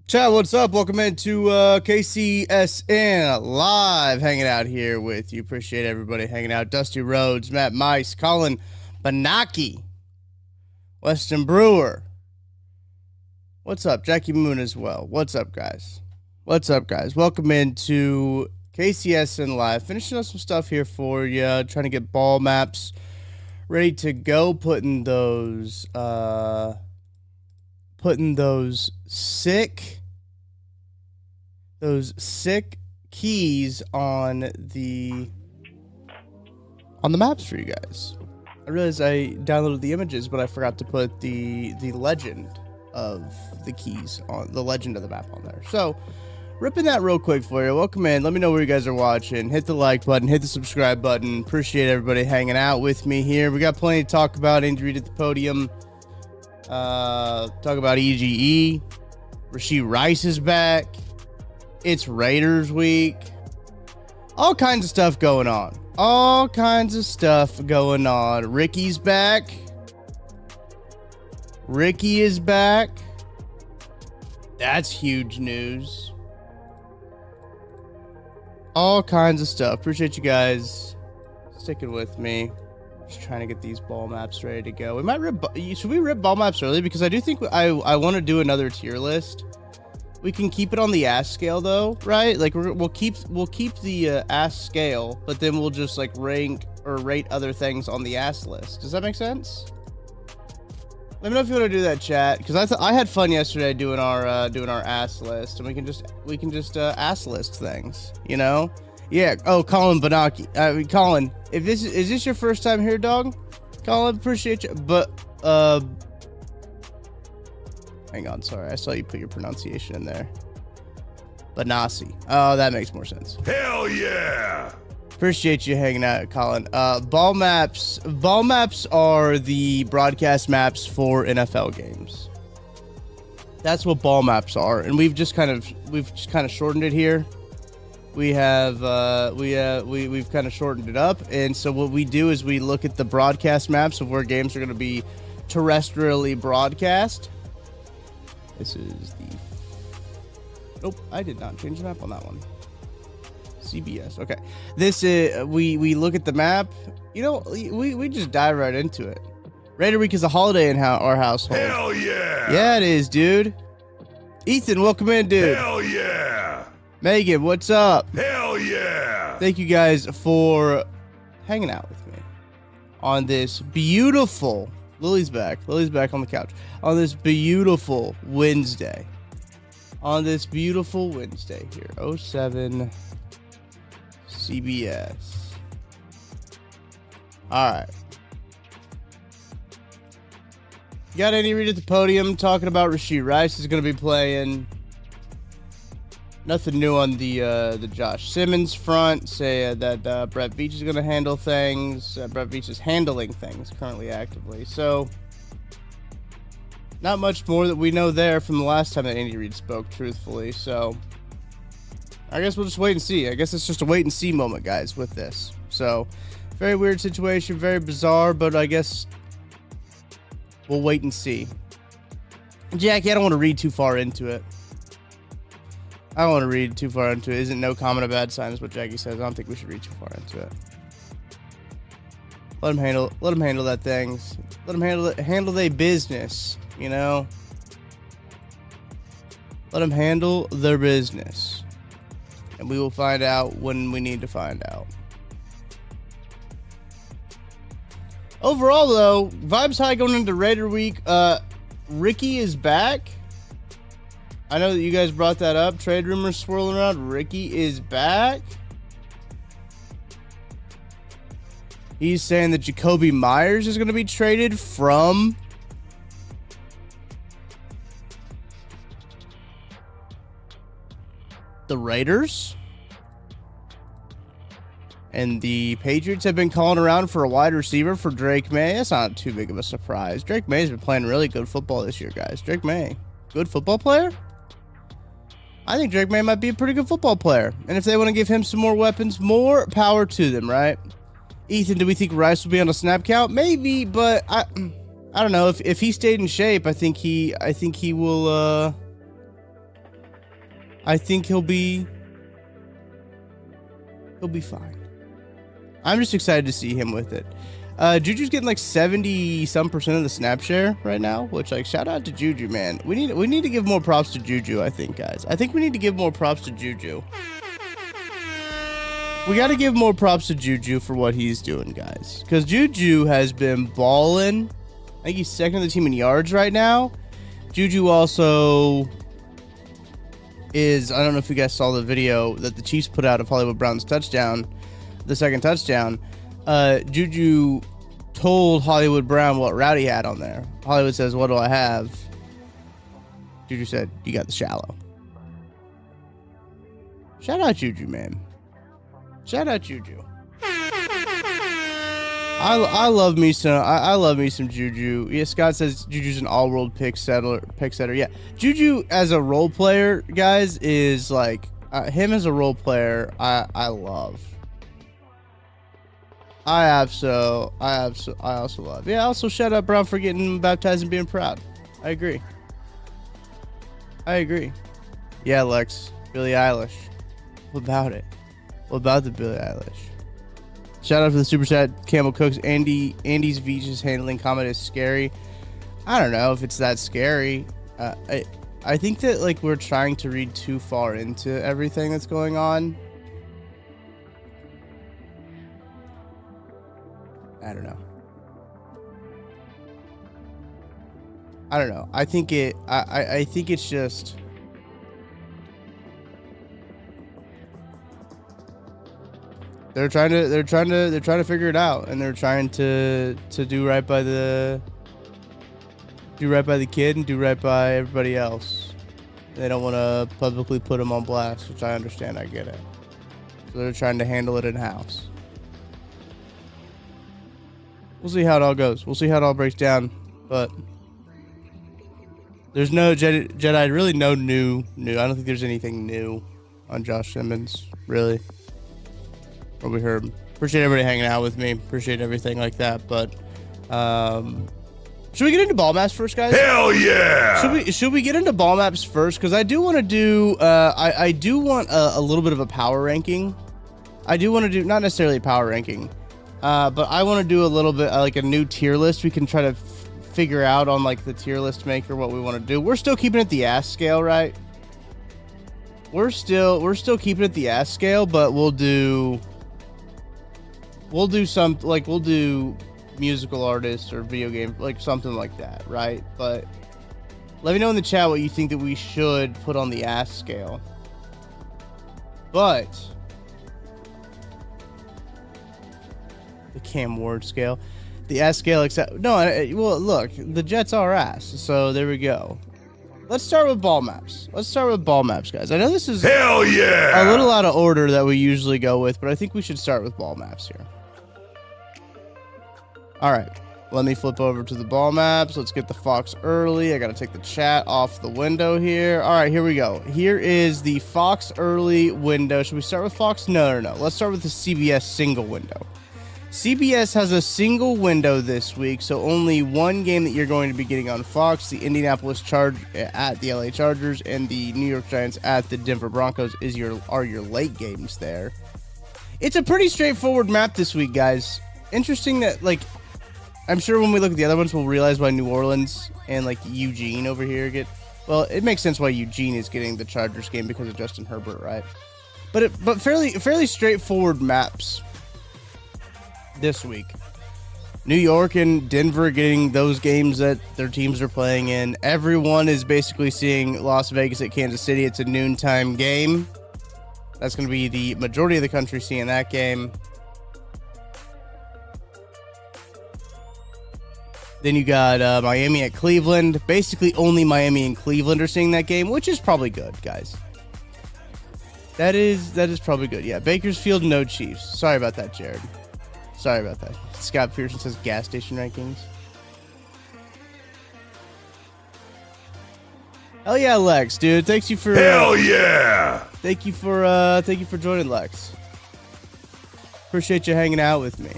Chat, what's up? Welcome into KCSN Live, hanging out here with you. Appreciate everybody hanging out. Dusty Rhodes, Matt Mice, Colin Benaki, Weston Brewer. What's up? Jackie Moon as well. What's up, guys? What's up, guys? Welcome into KCSN Live. Finishing up some stuff here for you. Trying to get ball maps ready to go. Putting those sick keys on the maps for you guys. I realized I downloaded the images, but I forgot to put the legend of the keys on the legend of the map on there. So ripping that real quick for you. Welcome in. Let me know where you guys are watching. Hit the like button, hit the subscribe button. Appreciate everybody hanging out with me here. We got plenty to talk about. Injury at the podium. Talk about EGE. Rashee Rice is back. It's Raiders week. All kinds of stuff going on. All kinds of stuff going on. Ricky's back. Ricky is back. That's huge news. All kinds of stuff. Appreciate you guys sticking with me. Just trying to get these ball maps ready to go. We might rip. Should we rip ball maps early? Because I do think I want to do another tier list. We can keep it on the ass scale though, right? Like we'll keep the ass scale, but then we'll just like rank or rate other things on the ass list. Does that make sense? Let me know if you want to do that, chat. Because I had fun yesterday doing our ass list, and we can just ass list things, you know? Yeah. Oh, Colin Benaki. Colin, if is this your first time here, dog? Colin, appreciate you. But hang on, sorry, I saw you put your pronunciation in there. Benassi. Oh, that makes more sense. Hell yeah! Appreciate you hanging out, Colin. Ball maps are the broadcast maps for NFL games. That's what ball maps are, and we've just kind of shortened it here. We've kind of shortened it up, and so what we do is we look at the broadcast maps of where games are going to be terrestrially broadcast. This is the... Nope, I did not change the map on that one. CBS. Okay. This is... We look at the map. You know, we just dive right into it. Raider Week is a holiday in our household. Hell yeah! Yeah, it is, dude. Ethan, welcome in, dude. Hell yeah! Megan, what's up? Hell yeah! Thank you guys for hanging out with me on this beautiful... Lily's back. Lily's back on the couch. On this beautiful Wednesday. On this beautiful Wednesday here. 07 CBS. Alright. Got any read at the podium talking about Rashee Rice is going to be playing. Nothing new on the Josh Simmons front. Say that Brett Veach is going to handle things. Brett Veach is handling things currently actively. So, not much more that we know there from the last time that Andy Reid spoke, truthfully. So, I guess we'll just wait and see. I guess it's just a wait and see moment, guys, with this. So, very weird situation, very bizarre, but I guess we'll wait and see. Jackie, I don't want to read too far into it. I don't want to read too far into it. Isn't no comment a bad sign is what Jackie says. I don't think we should read too far into it. Let them handle that things. Let them handle their business, you know? Let them handle their business. And we will find out when we need to find out. Overall, though, vibes high going into Raider Week. Ricky is back. I know that you guys brought that up. Trade rumors swirling around. Ricky is back. He's saying that Jacoby Myers is going to be traded from the Raiders. And the Patriots have been calling around for a wide receiver for Drake May. That's not too big of a surprise. Drake May has been playing really good football this year, guys. Drake May, good football player? I think Drake May might be a pretty good football player. And if they want to give him some more weapons, more power to them, right? Ethan, do we think Rice will be on a snap count? Maybe, but I don't know. If he stayed in shape, I think he will I think he'll be fine. I'm just excited to see him with it. Juju's getting like 70-some% of the snap share right now, which, like, shout out to Juju, man. We need to give more props to Juju, I think, guys. I think we need to give more props to Juju. We got to give more props to Juju for what he's doing, guys. Because Juju has been balling. I think he's second on the team in yards right now. Juju also is, I don't know if you guys saw the video that the Chiefs put out of Hollywood Brown's touchdown, the second touchdown. Juju told Hollywood Brown what route he had on there. Hollywood says, "What do I have?" Juju said, "You got the shallow." Shout out Juju, man. Shout out Juju. I love me some Juju. Yeah, Scott says Juju's an all-world pick setter. Yeah, Juju as a role player, guys, is like him as a role player. I love. I also love. Yeah, also shout out Brown for getting baptized and being proud. I agree. Yeah, Lex, Billie Eilish. What about it? What about the Billie Eilish? Shout out for the super chat, Campbell Cooks. Andy's Vicious handling comment is scary. I don't know if it's that scary. I think that, like, we're trying to read too far into everything that's going on. I don't know. I think it's just they're trying to figure it out, and they're trying to do right by the kid and do right by everybody else. They don't want to publicly put him on blast, which I understand. I get it. So they're trying to handle it in house. We'll see how it all goes. We'll see how it all breaks down. But there's no Jedi, really no new. I don't think there's anything new on Josh Simmons, really. What we heard. Appreciate everybody hanging out with me. Appreciate everything like that. But should we get into ball maps first, guys? Hell yeah! Should we get into ball maps first? Because I do want to do. I do want a little bit of a power ranking. I do want to do, not necessarily a power ranking. But I want to do a little bit like a new tier list. We can try to figure out on, like, the tier list maker what we want to do. We're still keeping it the ass scale, right? We're still keeping it the ass scale, but we'll do some, like, we'll do musical artists or video game, like something like that, right? But let me know in the chat what you think that we should put on the ass scale. But the Cam Ward scale, the ass scale, except no. Well, look, the Jets are ass, so there we go. Let's start with ball maps. Guys. I know this is hell yeah a little out of order that we usually go with, but I think we should start with ball maps here. All right, let me flip over to the ball maps. Let's get the Fox early. I gotta take the chat off the window here. All right, here we go. Here is the Fox early window. Should we start with Fox? No. Let's start with the CBS single window. CBS has a single window this week, so only one game that you're going to be getting on Fox. The Indianapolis Chargers at the LA Chargers and the New York Giants at the Denver Broncos are your late games there. It's a pretty straightforward map this week, guys. Interesting that, like, I'm sure when we look at the other ones, we'll realize why New Orleans and, like, Eugene over here get... Well, it makes sense why Eugene is getting the Chargers game because of Justin Herbert, right? But fairly straightforward maps this week. New York and Denver getting those games that their teams are playing in. Everyone is basically seeing Las Vegas at Kansas City. It's a noontime game. That's going to be the majority of the country seeing that game. Then you got Miami at Cleveland. Basically, only Miami and Cleveland are seeing that game, which is probably good, guys. That is probably good. Yeah, Bakersfield, no Chiefs. Sorry about that, Jared. Sorry about that. Scott Pearson says gas station rankings. Hell yeah, Lex, dude. Thank you for hell yeah. Thank you for joining, Lex. Appreciate you hanging out with me.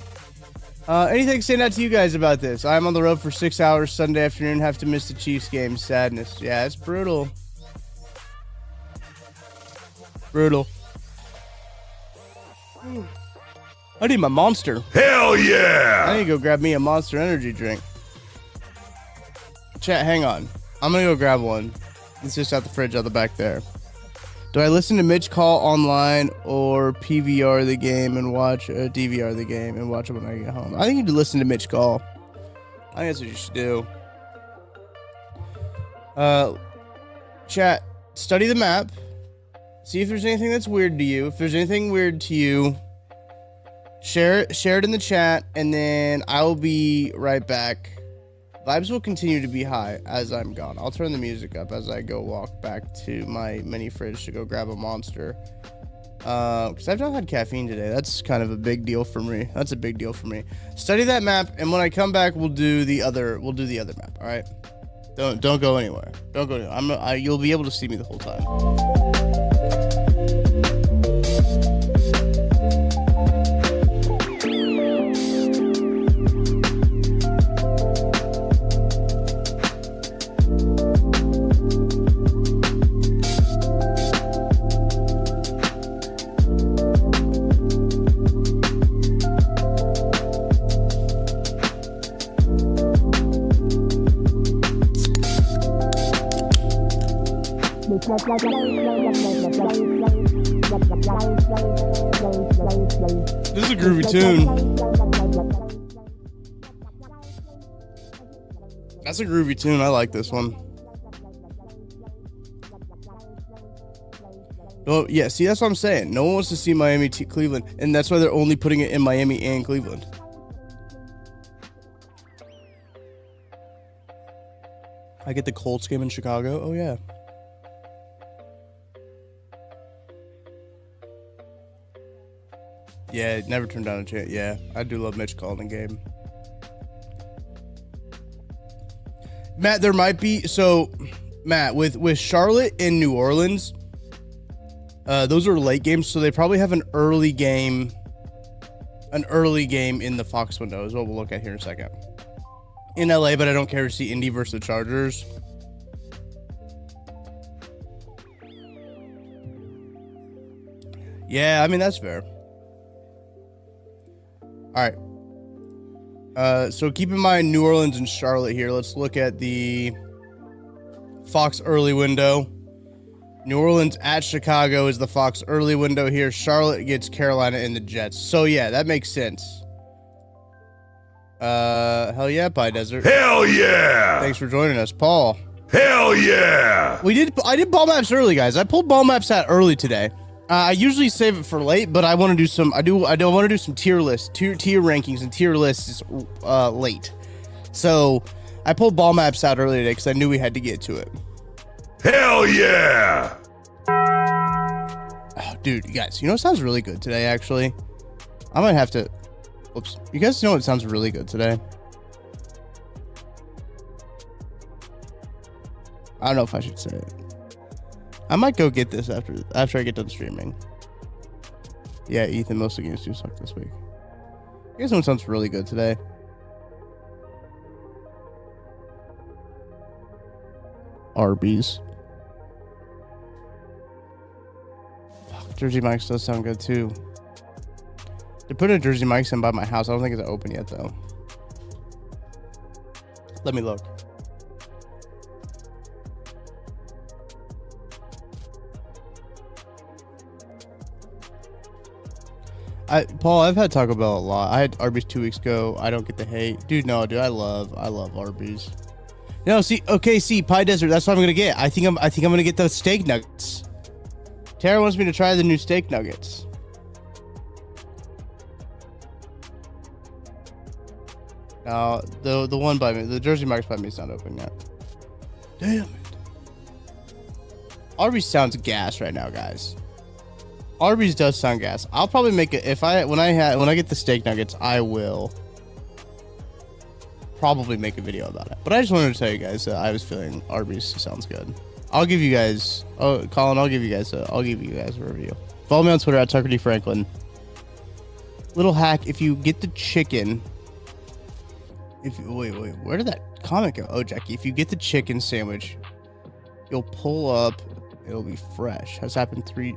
Anything stand out to you guys about this? I'm on the road for 6 hours Sunday afternoon. Have to miss the Chiefs game. Sadness. Yeah, it's brutal. Brutal. I need my Monster. Hell yeah! I need to go grab me a Monster Energy drink. Chat, hang on. I'm gonna go grab one. It's just out the fridge out the back there. Do I listen to Mitch call online or PVR the game and watch DVR the game and watch it when I get home? I think you need to listen to Mitch call. I think that's what you should do. Chat, study the map. See if there's anything that's weird to you. If there's anything weird to you, share it in the chat, and then I will be right back. Vibes will continue to be high as I'm gone. I'll turn the music up as I go walk back to my mini fridge to go grab a Monster. Because I've not had caffeine today. That's kind of a big deal for me. That's a big deal for me. Study that map, and when I come back, we'll do the other map. All right. Don't go anywhere. Don't go anywhere. You'll be able to see me the whole time. This is a groovy tune. That's a groovy tune. I like this one. Oh, yeah, see, that's what I'm saying. No one wants to see Miami Cleveland, and that's why they're only putting it in Miami and Cleveland. I get the Colts game in Chicago. Oh, yeah. Yeah, it never turned down a chance. Yeah, I do love Mitch calling game. Matt, there might be... So, Matt, with Charlotte and New Orleans, those are late games, so they probably have an early game in the Fox window is what we'll look at here in a second. In LA, but I don't care to see Indy versus the Chargers. Yeah, I mean, that's fair. All right. So keep in mind New Orleans and Charlotte here. Let's look at the Fox early window. New Orleans at Chicago is the Fox early window here. Charlotte gets Carolina and the Jets. So yeah, that makes sense. Hell yeah, Pie Desert. Hell yeah! Thanks for joining us, Paul. Hell yeah! I did ball maps early, guys. I pulled ball maps out early today. I usually save it for late, but I want to do some. I don't want to do some tier rankings and tier lists late. So I pulled ball maps out early today because I knew we had to get to it. Hell yeah! Oh, dude, you guys, you know what sounds really good today? Actually, I might have to. Oops, you guys know what sounds really good today? I don't know if I should say it. I might go get this after I get done streaming. Yeah, Ethan, most of the games do suck this week. You guys know what sounds really good today? Arby's. Fuck, Jersey Mike's does sound good too. They put a Jersey Mike's in by my house. I don't think it's open yet though. Let me look. Paul, I've had Taco Bell a lot. I had Arby's 2 weeks ago. I don't get the hate. Dude, I love Arby's. No, see, Pie Desert, that's what I'm gonna get. I think I'm gonna get those steak nuggets. Tara wants me to try the new steak nuggets. The one by me, the Jersey Mike's by me is not open yet. Damn it. Arby's sounds gas right now, guys. Arby's does sound gas. I'll probably make it when I get the steak nuggets, I will probably make a video about it. But I just wanted to tell you guys that I was feeling Arby's sounds good. I'll give you guys. Oh, Colin, I'll give you guys a review. Follow me on Twitter at Tucker D Franklin. Little hack: if you get the chicken, wait, where did that comment go? Oh, Jackie, if you get the chicken sandwich, you'll pull up it'll be fresh. Has happened three.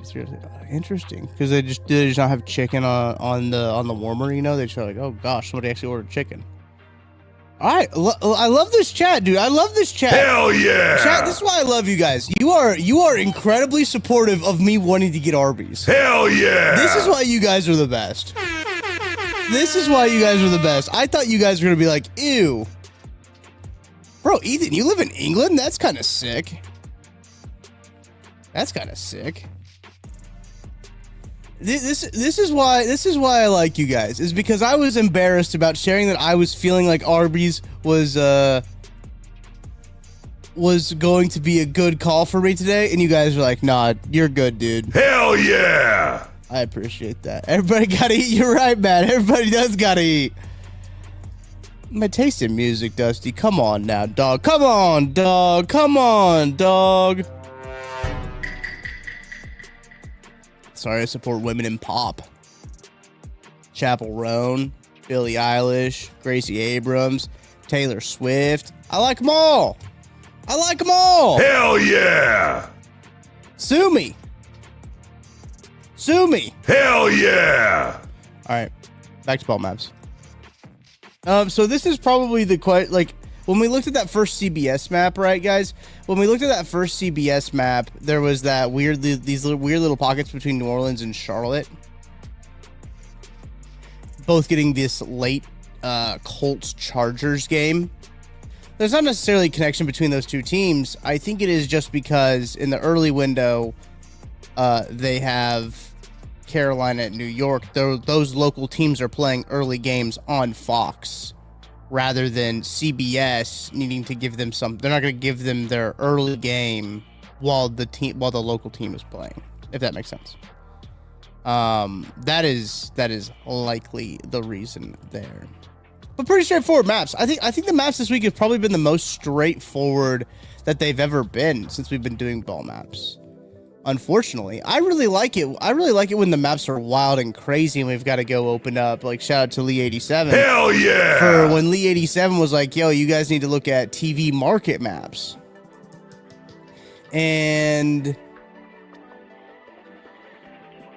Interesting, because they just not have chicken on the warmer. You know, they just like, oh gosh, somebody actually ordered chicken. All right, I love this chat, dude. I love this chat. Hell yeah! Chat, this is why I love you guys. You are incredibly supportive of me wanting to get Arby's. Hell yeah! This is why you guys are the best. This is why you guys are the best. I thought you guys were gonna be like, ew. Bro, Ethan, you live in England? That's kind of sick. That's kind of sick. This is why I like you guys, is because I was embarrassed about sharing that I was feeling like Arby's was going to be a good call for me today, and you guys are like, nah, you're good, dude. Hell yeah! I appreciate that. Everybody gotta eat. You're right, man. Everybody does gotta eat. My taste in music, Dusty. Come on now, dog. Come on, dog. Come on, dog. Sorry, I support women in pop. Chappell Roan, Billie Eilish, Gracie Abrams, Taylor Swift. I like them all. I like them all. Hell yeah! Sue me. Sue me. Hell yeah! All right, back to ball maps. So this is probably the when we looked at that first CBS map, right, guys? When we looked at that first CBS map, there was that these weird little pockets between New Orleans and Charlotte, both getting this late Colts Chargers game. There's not necessarily a connection between those two teams. I think it is just because in the early window, they have Carolina and New York. Those local teams are playing early games on Fox, rather than CBS needing to give them some. They're not going to give them their early game while the local team is playing, if that makes sense. That is likely the reason there. But pretty straightforward maps. I think the maps this week have probably been the most straightforward that they've ever been since we've been doing ball maps. Unfortunately, I really like it. I really like it when the maps are wild and crazy and we've got to go open up. Like, shout out to Lee87. Hell yeah! For when Lee87 was like, yo, you guys need to look at TV market maps. And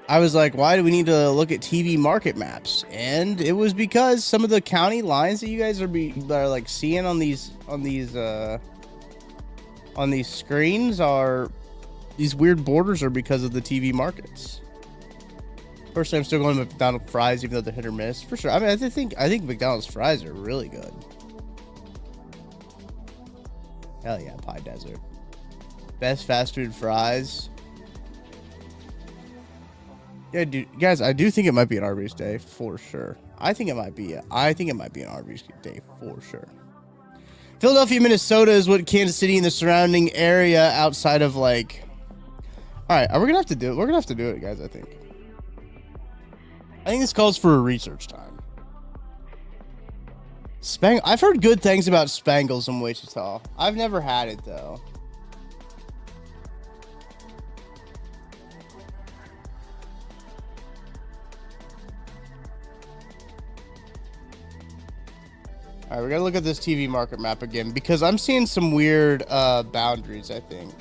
I was like, why do we need to look at TV market maps? And it was because some of the county lines that you guys are like seeing on these screens are, these weird borders are because of the TV markets. Personally, I'm still going with McDonald's fries, even though they're hit or miss for sure. I mean, I think McDonald's fries are really good. Hell yeah, Pie Desert. Best fast food fries. Yeah, dude, guys, I do think it might be an Arby's day for sure. I think it might be an Arby's day for sure. Philadelphia, Minnesota is what Kansas City and the surrounding area outside of like. All right, we're gonna have to do it. We're gonna have to do it, guys. I think this calls for a research time. I've heard good things about Spangles in Wichita. I've never had it though. All right, we're gonna look at this TV market map again because I'm seeing some weird boundaries. I think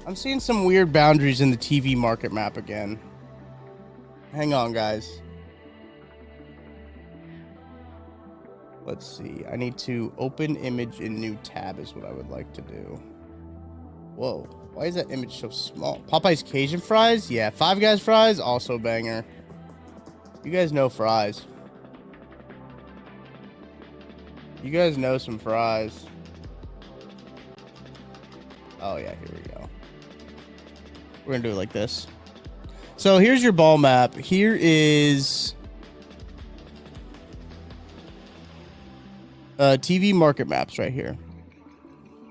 I'm seeing some weird boundaries in the TV market map again. Hang on, guys. Let's see. I need to open image in new tab is what I would like to do. Whoa, why is that image so small? Popeye's Cajun fries? Yeah, Five Guys fries, also banger. You guys know fries. You guys know some fries. Oh yeah, here we go. We're gonna do it like this. So here's your ball map. Here is TV market maps right here.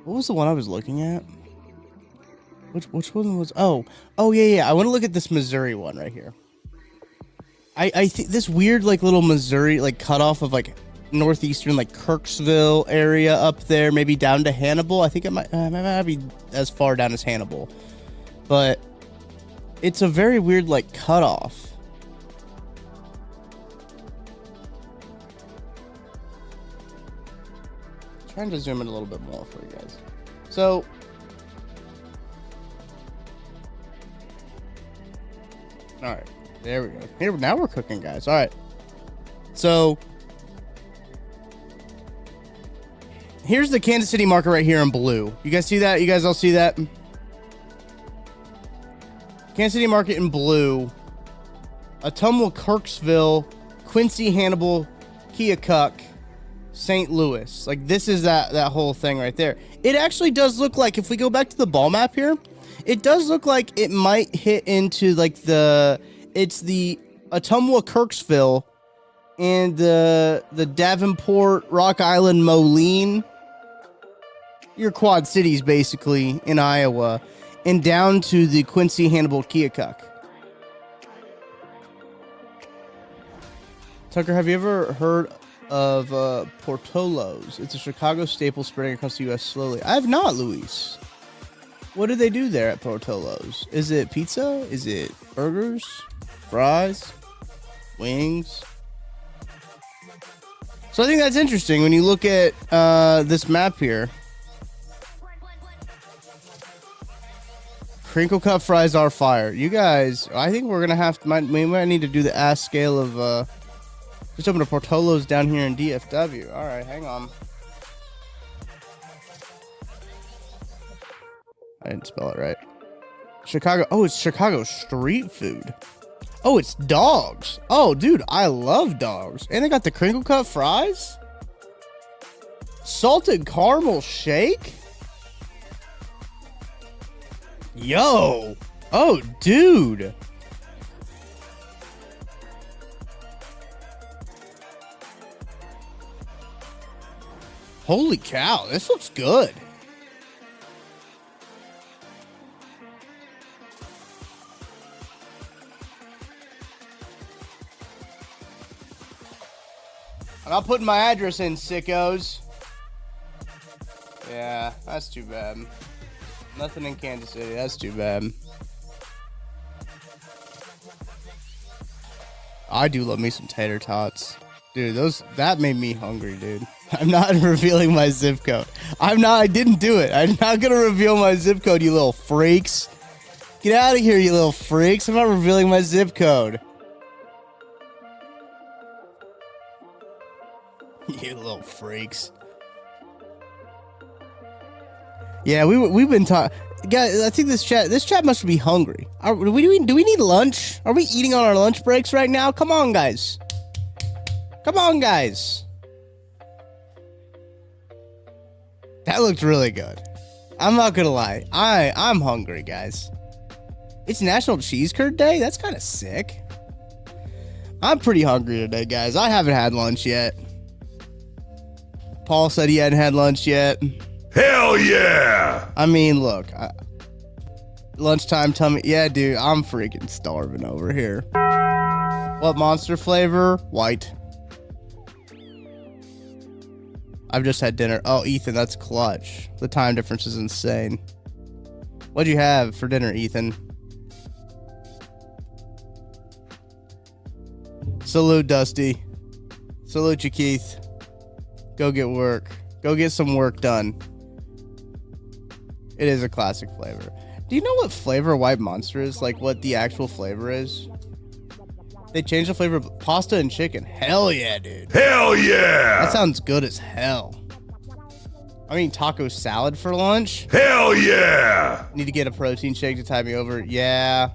What was the one I was looking at? Which one was? Oh yeah. I want to look at this Missouri one right here. I think this weird like little Missouri like cutoff of like northeastern like Kirksville area up there, maybe down to Hannibal. I think it might not be as far down as Hannibal, but it's a very weird like cutoff. trying to zoom in a little bit more for you guys. So, all right, there we go. Here, now we're cooking, guys. All right. So, here's the Kansas City market right here in blue. You guys see that? You guys all see that? Kansas City market in blue. Ottumwa, Kirksville, Quincy, Hannibal, Keokuk, St. Louis. Like, this is that whole thing right there. It actually does look like, if we go back to the ball map here, it does look like it might hit into like it's the Ottumwa, Kirksville, and the Davenport, Rock Island, Moline, your Quad Cities basically in Iowa, and down to the Quincy, Hannibal, Keokuk. Tucker, have you ever heard of Portolos? It's a Chicago staple spreading across the U.S. slowly. I have not, Luis. What do they do there at Portolos? Is it pizza? Is it burgers? Fries? Wings? So I think that's interesting when you look at this map here. Crinkle cut fries are fire. You guys, I think we're gonna have to. We might need to do the ass scale of. Just open a Portolos down here in DFW. All right, hang on. I didn't spell it right. Chicago. Oh, it's Chicago street food. Oh, it's dogs. Oh, dude, I love dogs. And they got the crinkle cut fries. Salted caramel shake. Yo. Oh, dude. Holy cow, this looks good. I'm not putting my address in, sickos. Yeah, that's too bad. Nothing in Kansas City, that's too bad. I do love me some tater tots. Dude, that made me hungry, dude. I'm not revealing my zip code. I didn't do it. I'm not gonna reveal my zip code, you little freaks. Get out of here, you little freaks. I'm not revealing my zip code. You little freaks. Yeah, we've been talking. Guys, I think this chat must be hungry. Do we need lunch? Are we eating on our lunch breaks right now? Come on, guys. Come on, guys. That looked really good. I'm not gonna lie. I'm hungry, guys. It's National Cheese Curd Day? That's kind of sick. I'm pretty hungry today, guys. I haven't had lunch yet. Paul said he hadn't had lunch yet. Hell yeah! I mean, look. Lunchtime tummy. Yeah, dude, I'm freaking starving over here. What monster flavor? White. I've just had dinner. Oh, Ethan, that's clutch. The time difference is insane. What'd you have for dinner, Ethan? Salute, Dusty. Salute you, Keith. Go get work. Go get some work done. It is a classic flavor. Do you know what flavor White Monster is? Like, what the actual flavor is? They changed the flavor of pasta and chicken. Hell yeah, dude. Hell yeah! That sounds good as hell. I mean, taco salad for lunch? Hell yeah! Need to get a protein shake to tide me over. Yeah.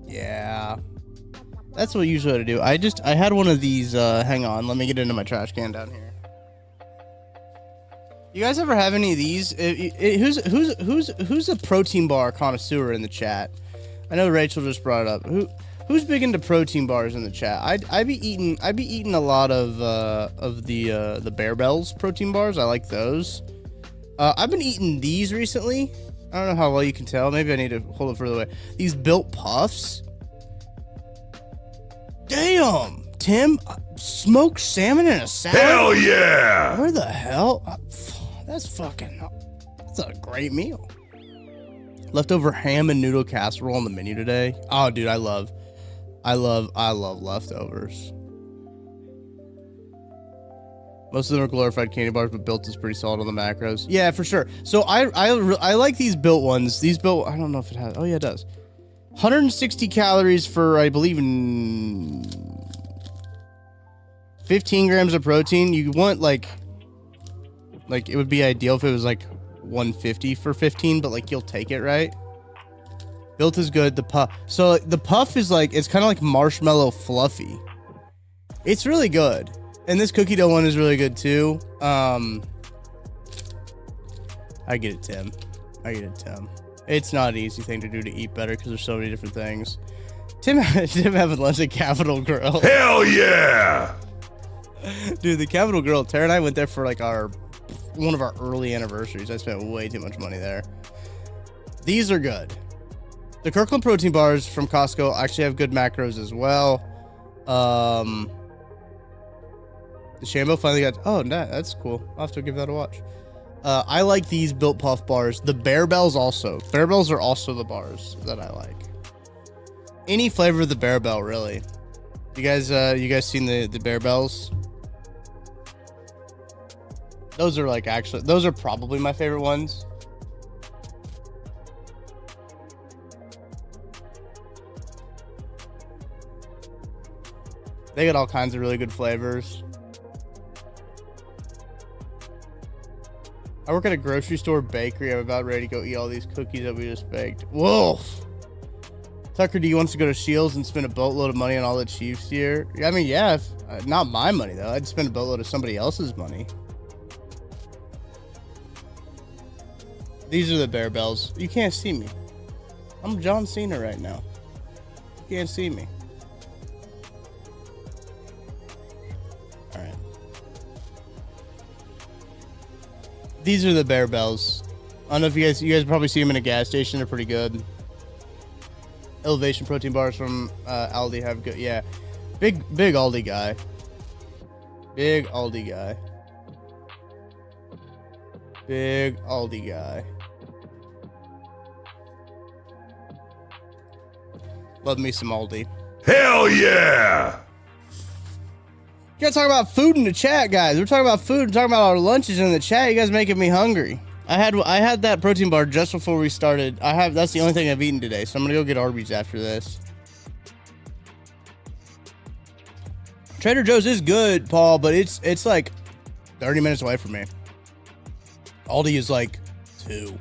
Yeah. That's what usually I do. I had one of these, hang on, let me get into my trash can down here. You guys ever have any of these? Who's a protein bar connoisseur in the chat? I know Rachel just brought it up. Who's big into protein bars in the chat? I'd be eating a lot of the Bear Bells protein bars. I like those. I've been eating these recently. I don't know how well you can tell. Maybe I need to hold it further away. These Built Puffs. Damn, Tim, smoked salmon in a salad? Hell yeah! Where the hell? That's a great meal. Leftover ham and noodle casserole on the menu today. Oh, dude, I love leftovers. Most of them are glorified candy bars, but built is pretty solid on the macros. Yeah, for sure. So I like these built ones. These built, I don't know if it has. Oh yeah, it does. 160 calories for, I believe, 15 grams of protein. You want like it would be ideal if it was like 150 for 15, but like you'll take it, right? Built is good. The puff. So the puff is like, it's kind of like marshmallow fluffy. It's really good. And this cookie dough one is really good too. I get it, Tim. I get it, Tim. It's not an easy thing to do to eat better because there's so many different things. Tim having lunch at Capitol Grill. Hell yeah! Dude, the Capitol Grill. Tara and I went there for like one of our early anniversaries. I spent way too much money there. These are good. The Kirkland protein bars from Costco actually have good macros as well. The Shambo finally got... Oh, that's cool. I'll have to give that a watch. I like these Built Puff bars. The Bear Bells also. Bear Bells are also the bars that I like. Any flavor of the Bear Bell, really. You guys seen the Bear Bells? Those are like those are probably my favorite ones. They got all kinds of really good flavors. I work at a grocery store bakery. I'm about ready to go eat all these cookies that we just baked. Wolf! Tucker D wants to go to Shields and spend a boatload of money on all the Chiefs gear. I mean, yeah, not my money, though. I'd spend a boatload of somebody else's money. These are the Bear Bells. You can't see me. I'm John Cena right now. You can't see me. All right. These are the Bear Bells. I don't know if you guys probably see them in a gas station. They're pretty good. Elevation protein bars from Aldi have good. Yeah, big Aldi guy. Big Aldi guy. Big Aldi guy. Love me some Aldi. Hell yeah! You gotta talk about food in the chat, guys. We're talking about food. We're talking about our lunches in the chat. You guys making me hungry. I had that protein bar just before we started. That's the only thing I've eaten today, so I'm gonna go get Arby's after this. Trader Joe's is good, Paul, but it's like 30 minutes away from me. Aldi is like 2.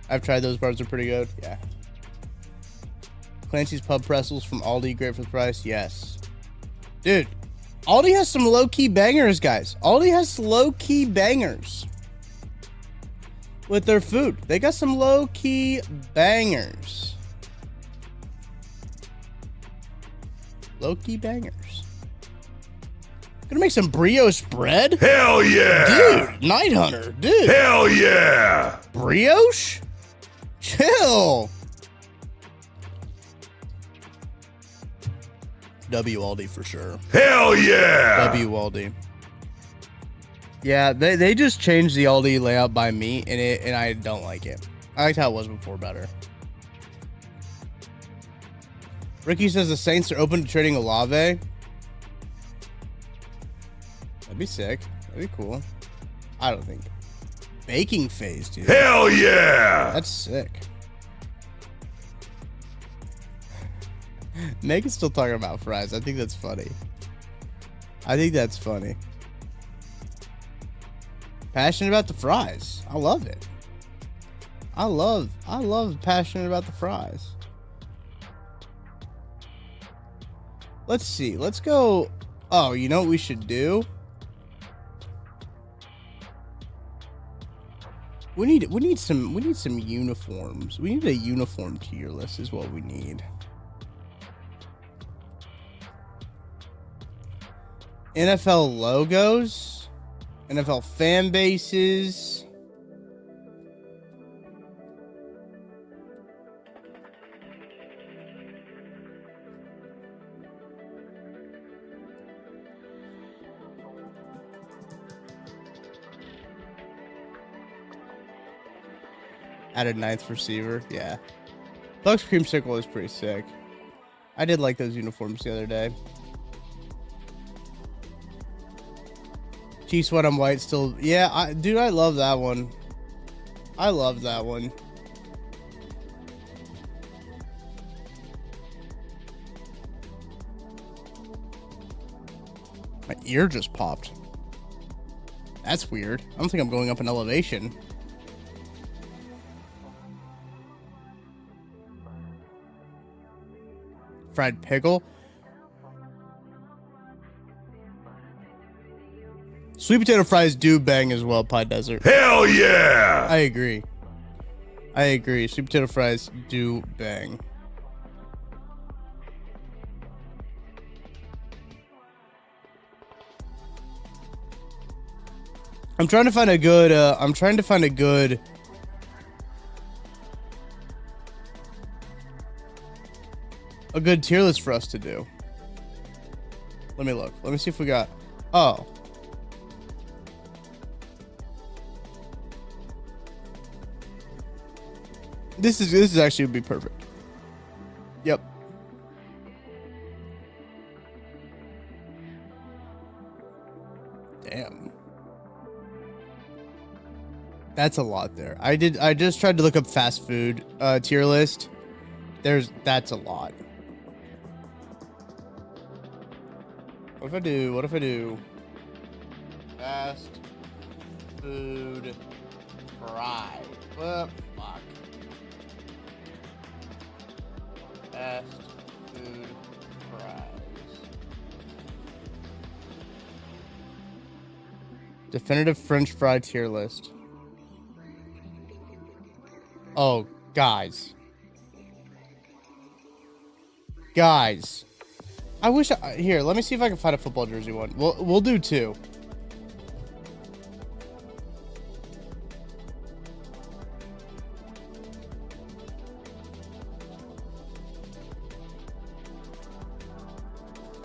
I've tried those bars, are pretty good. Yeah. Clancy's Pub Pretzels from Aldi, great for the price. Yes. Dude, Aldi has some low-key bangers, guys. Aldi has low-key bangers with their food. They got some low-key bangers. Low-key bangers. Gonna make some brioche bread? Hell yeah! Dude, Night Hunter, dude. Hell yeah! Brioche? Chill. W Aldi for sure. Hell yeah! W Aldi. Yeah, they just changed the Aldi layout by me, and I don't like it. I liked how it was before better. Ricky says the Saints are open to trading Olave. That'd be sick. That'd be cool. I don't think. Baking phase, dude. Hell yeah! That's sick. Megan's still talking about fries. I think that's funny. I think that's funny. Passionate about the fries. I love it. I love passionate about the fries. Let's see. Let's go. Oh, you know what we should do? We need some uniforms. We need a uniform tier list is what we need. NFL logos, NFL fan bases. Added 9th receiver, yeah. Bucks creamsicle is pretty sick. I did like those uniforms the other day. Chiefs when I'm white still. Yeah, dude, I love that one. I love that one. My ear just popped. That's weird. I don't think I'm going up in elevation. Fried pickle. Sweet potato fries do bang as well, Pie Desert. Hell yeah! I agree. I agree. Sweet potato fries do bang. I'm trying to find a good, a good tier list for us to do. Let me look. Let me see if we got, oh. This is actually would be perfect. Yep. Damn. That's a lot there. I just tried to look up fast food tier list. That's a lot. What if I do fast food fry? Well, fuck. Fast food fries. Definitive French fry tier list. Oh, guys. I wish here, let me see if I can find a football jersey one. We'll do two.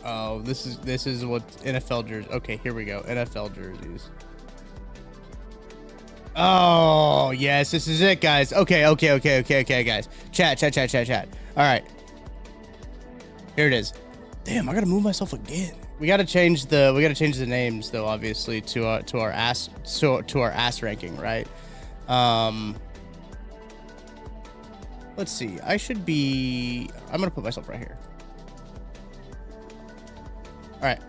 Oh, this is what NFL jerseys. Okay, here we go. NFL jerseys. Oh, yes, this is it, guys. Okay, guys. Chat. All right. Here it is. Damn, I gotta move myself again. We gotta change the names though, obviously, to our ass ranking, right? Let's see. I'm gonna put myself right here. All right.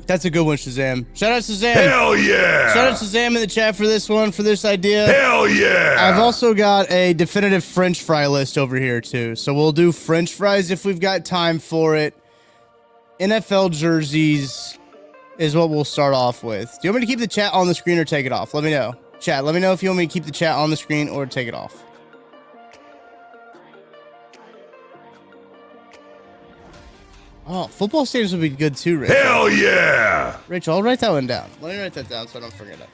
That's a good one, Shazam. Shout out Shazam. Hell yeah! Shout out Shazam in the chat for this one, for this idea. Hell yeah! I've also got a definitive French fry list over here too. So we'll do French fries if we've got time for it. NFL jerseys is what we'll start off with. Do you want me to keep the chat on the screen or take it off? Let me know. Chat, let me know if you want me to keep the chat on the screen or take it off. Oh, football stadiums would be good too, Rachel. Hell yeah! Rachel, I'll write that one down. Let me write that down so I don't forget it.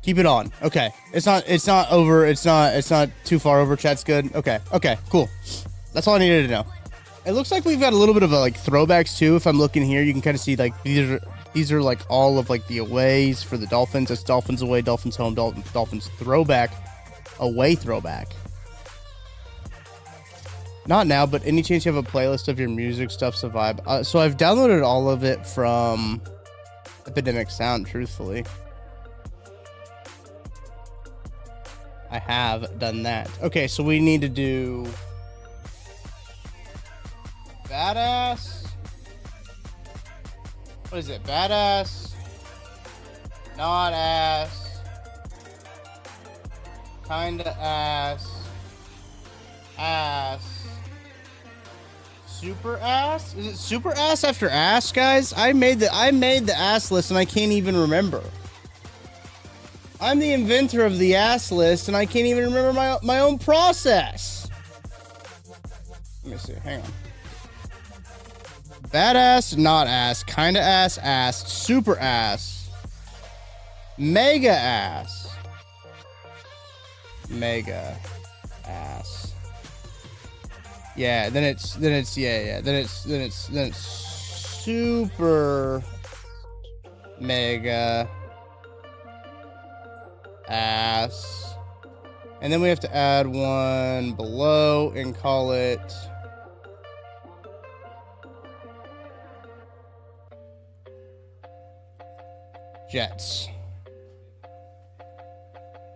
Keep it on. Okay. It's not over. It's not too far over. Chat's good. Okay. Okay, cool. That's all I needed to know. It looks like we've got a little bit of like throwbacks too. If I'm looking here, you can kind of see like these are like all of like the aways for the Dolphins. It's Dolphins away, Dolphins home, Dolphins throwback, away throwback. Not now, but any chance you have a playlist of your music stuff's a vibe. So I've downloaded all of it from Epidemic Sound, truthfully. I have done that. Okay, so we need to do badass. What is it? Badass, not ass, kinda ass, ass, super ass. Is it super ass after ass, guys? I made the ass list and I can't even remember. I'm the inventor of the ass list and I can't even remember my own process. Let me see. Hang on. Badass, not ass, kinda ass, ass, super ass, mega ass, mega ass. Yeah, then it's super mega ass, And then we have to add one below and call it Jets.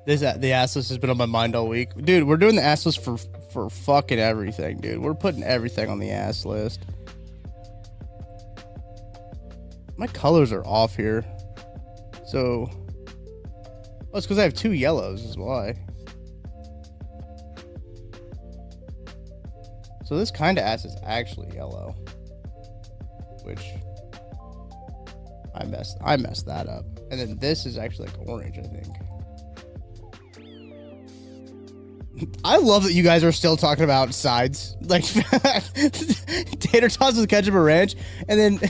The ass list has been on my mind all week. Dude, we're doing the ass list for fucking everything, dude. We're putting everything on the ass list. My colors are off here. So, oh, it's because I have 2 yellows is why. So this kind of ass is actually yellow. Which I messed that up. And then this is actually like orange, I think. I love that you guys are still talking about sides. Like tater tots with ketchup and ranch. And then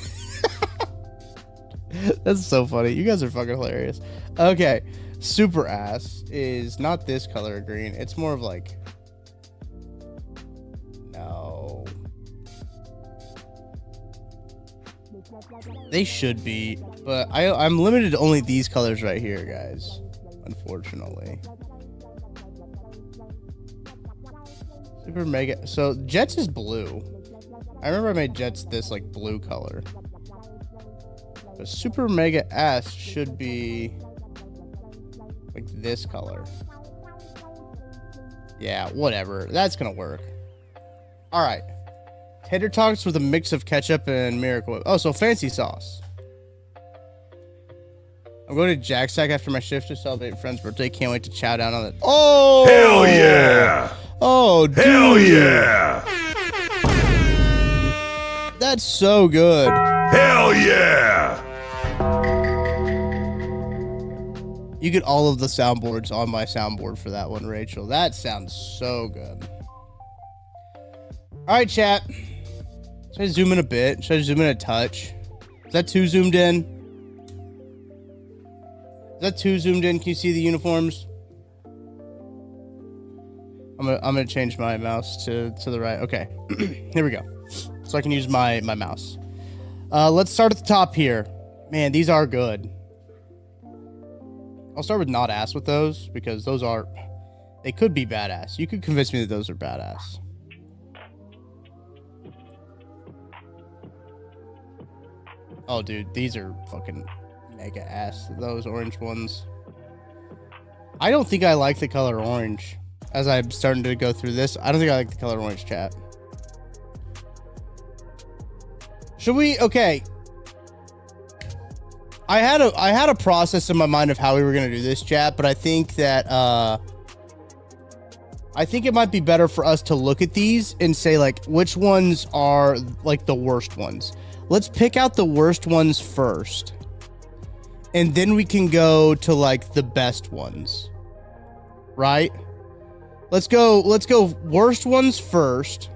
that's so funny. You guys are fucking hilarious. Okay. Super ass is not this color of green. It's more of like, no. They should be, but I'm limited to only these colors right here, guys. Unfortunately. Super mega. So Jets is blue. I remember I made Jets this like blue color. But super mega ass should be like this color. Yeah, whatever. That's gonna work. All right. Tater tots with a mix of ketchup and Miracle Whip. Oh, so fancy sauce. I'm going to Jack Stack after my shift to celebrate a friend's birthday. Can't wait to chow down on it. Oh! Hell yeah! Oh, dude. Hell yeah! That's so good. Hell yeah! You get all of the soundboards on my soundboard for that one, Rachel. That sounds so good. All right, chat. Should I zoom in a bit? Should I zoom in a touch? Is that too zoomed in? Is that too zoomed in? Can you see the uniforms? I'm gonna change my mouse to the right. Okay, here we go. So I can use my mouse. Let's start at the top here. Man, these are good. I'll start with not ass with those because those are, they could be badass. You could convince me that those are badass. Oh, dude, these are fucking mega ass. Those orange ones. I don't think I like the color orange. As I'm starting to go through this, I don't think I like the color orange, chat. Should we? Okay. I had a process in my mind of how we were gonna do this, chat, but I think that I think it might be better for us to look at these and say like which ones are like the worst ones. Let's pick out the worst ones first. And then we can go to like the best ones. Right? Let's go worst ones first.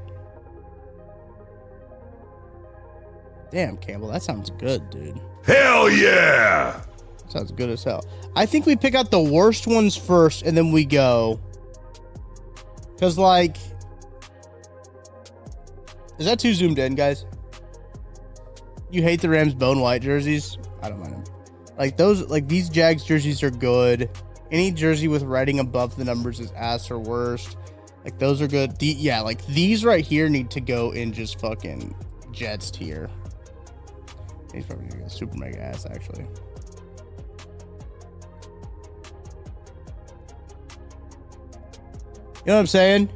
Damn, Campbell, that sounds good, dude. Hell yeah! Sounds good as hell. I think we pick out the worst ones first and then we go. Cause like, is that too zoomed in, guys? You hate the Rams bone white jerseys? I don't mind them. Like those, like these Jags jerseys are good. Any jersey with writing above the numbers is ass or worst. Like those are good. Yeah, like these right here need to go in just fucking Jets tier. He's probably gonna go super mega ass actually. You know what I'm saying?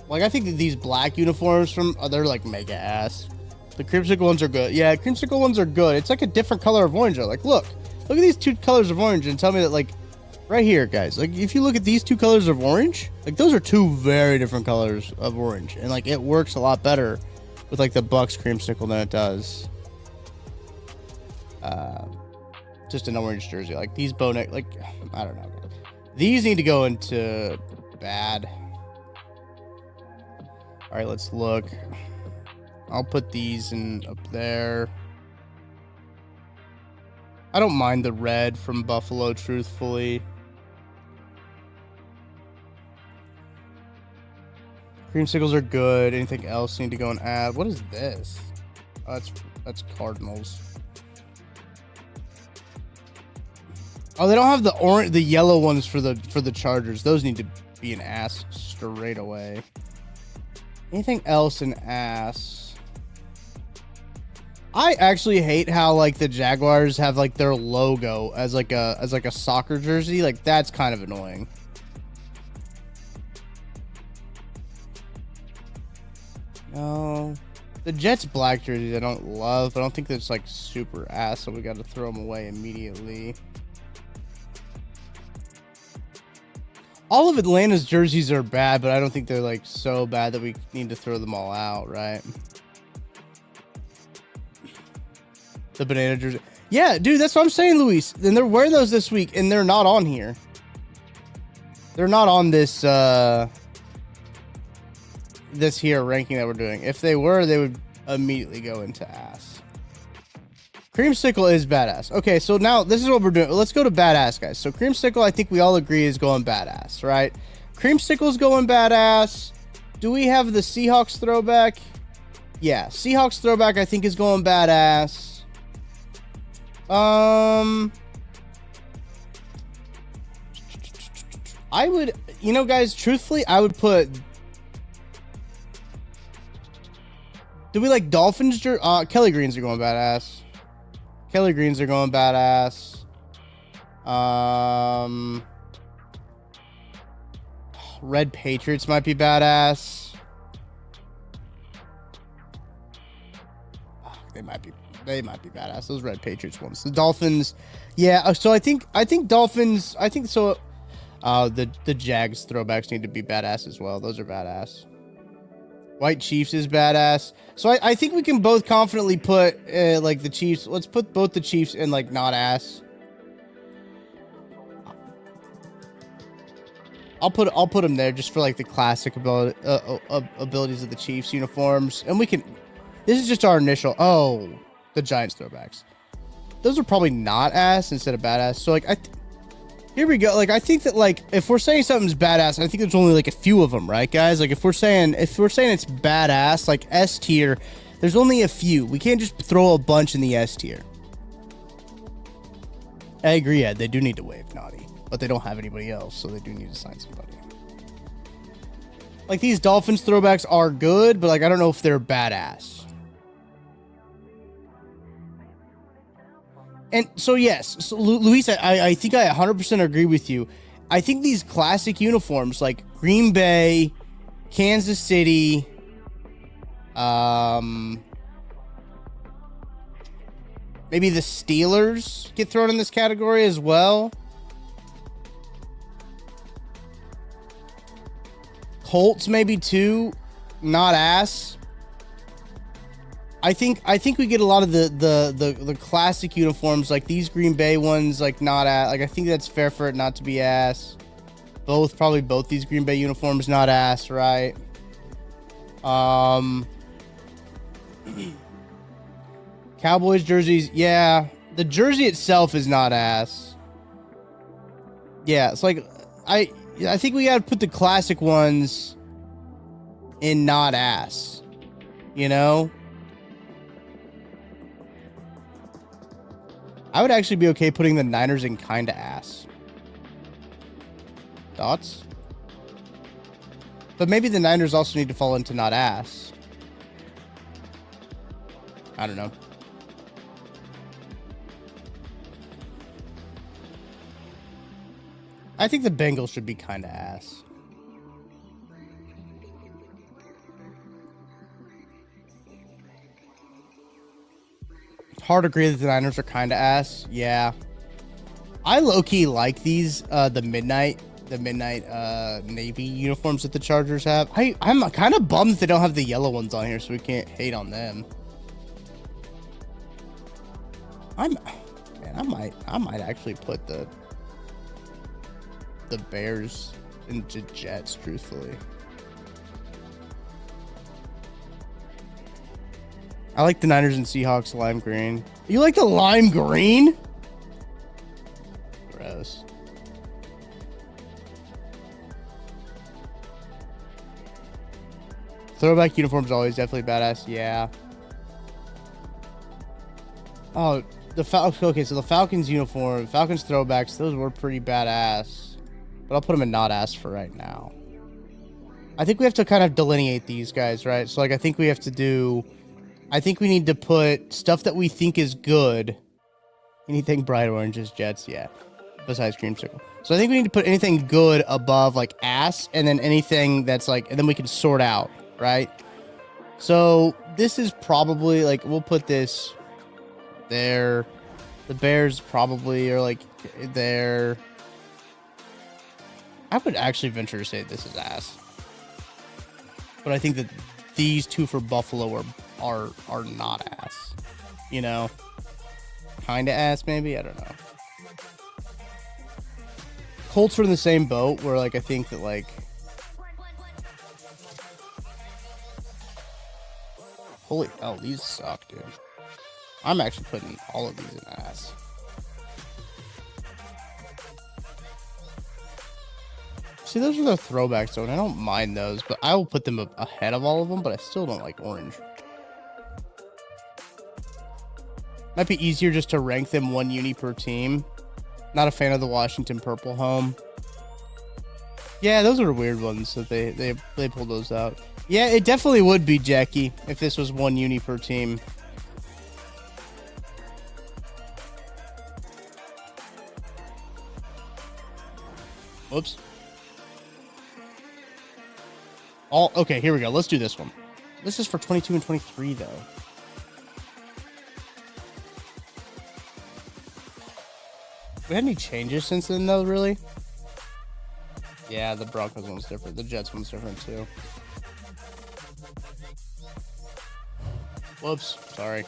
Like, I think that these black uniforms from, they're like mega ass. The creamsicle ones are good. Yeah, creamsicle ones are good. It's like a different color of orange. Like, look at these 2 colors of orange and tell me that, like, right here, guys. Like, if you look at these 2 colors of orange, like, those are 2 very different colors of orange. And, like, it works a lot better with, like, the Bucks creamsicle than it does just an orange jersey. Like, these bow neck, like, I don't know. These need to go into bad. All right, let's look. I'll put these in up there. I don't mind the red from Buffalo, truthfully. Creamsicles are good. Anything else need to go and add? What is this? Oh, That's Cardinals. Oh, they don't have the yellow ones for the Chargers. Those need to be an ass straight away. Anything else an ass? I actually hate how like the Jaguars have like their logo as like a soccer jersey. Like that's kind of annoying. No. The Jets black jerseys I don't love. I don't think that's like super ass, so we got to throw them away immediately. All of Atlanta's jerseys are bad, but I don't think they're like so bad that we need to throw them all out, right? The banana jersey. Yeah, dude, that's what I'm saying, Luis. And they're wearing those this week, and they're not on here. They're not on this this here ranking that we're doing. If they were, they would immediately go into ass. Creamsicle is badass. Okay, so now this is what we're doing. Let's go to badass, guys. So Creamsicle, I think we all agree, is going badass, right? Creamsicle's going badass. Do we have the Seahawks throwback? Yeah, Seahawks throwback, I think, is going badass. I would, you know, guys, truthfully, I would put. Do we like Dolphins? Kelly Greens are going badass. Kelly Greens are going badass. Red Patriots might be badass. They might be badass. Those Red Patriots ones. The Dolphins, yeah. So I think Dolphins. I think so. The Jags throwbacks need to be badass as well. Those are badass. White Chiefs is badass. So I think we can both confidently put like the Chiefs. Let's put both the Chiefs in like not ass. I'll put them there just for like the classic abilities of the Chiefs uniforms, and we can. This is just our initial. Oh, the Giants throwbacks. Those are probably not ass instead of badass. So like here we go. Like I think that like if we're saying something's badass, I think there's only like a few of them, right, guys? Like if we're saying it's badass, like S tier, there's only a few. We can't just throw a bunch in the S tier. I agree, Ed. They do need to waive Naughty, but they don't have anybody else, so they do need to sign somebody. Like these Dolphins throwbacks are good, but like I don't know if they're badass. And so, yes, so Luis, I think I 100% agree with you. I think these classic uniforms like Green Bay, Kansas City, maybe the Steelers get thrown in this category as well. Colts maybe too, not ass. I think we get a lot of the classic uniforms like these Green Bay ones, like not ass. Like I think that's fair for it not to be ass. Probably both these Green Bay uniforms not ass, right? Cowboys jerseys, yeah. The jersey itself is not ass. Yeah, it's like I think we gotta put the classic ones in not ass. You know? I would actually be okay putting the Niners in kinda ass. Thoughts? But maybe the Niners also need to fall into not ass. I don't know. I think the Bengals should be kinda ass. Hard to agree that the Niners are kind of ass. Yeah. I low-key like these, the midnight Navy uniforms that the Chargers have. I'm kind of bummed that they don't have the yellow ones on here, so we can't hate on them. I might actually put the Bears into Jets, truthfully. I like the Niners and Seahawks lime green. You like the lime green? Gross. Throwback uniforms always definitely badass. Yeah. Oh, okay, so the Falcons uniform, Falcons throwbacks, those were pretty badass. But I'll put them in not ass for right now. I think we have to kind of delineate these guys, right? So, like, I think we need to put stuff that we think is good. Anything bright orange is Jets, yeah. Besides Creamsicle. So I think we need to put anything good above, like, ass, and then anything that's, like, and then we can sort out, right? So this is probably, like, we'll put this there. The Bears probably are, like, there. I would actually venture to say this is ass. But I think that these two for Buffalo are not ass. You know? Kinda ass, maybe? I don't know. Colts are in the same boat where, like, I think that, like, holy hell, these suck, dude. I'm actually putting all of these in ass. See, those are the throwbacks, though, and I don't mind those, but I will put them ahead of all of them, but I still don't like orange. Might be easier just to rank them one uni per team. Not a fan of the Washington purple home. Yeah, those are weird ones that they pulled those out. Yeah, it definitely would be, Jackie, if this was one uni per team. Whoops. Okay, here we go. Let's do this one. This is for 22 and 23, though. We had any changes since then, though, really? Yeah, the Broncos one's different. The Jets one's different, too. Whoops. Sorry.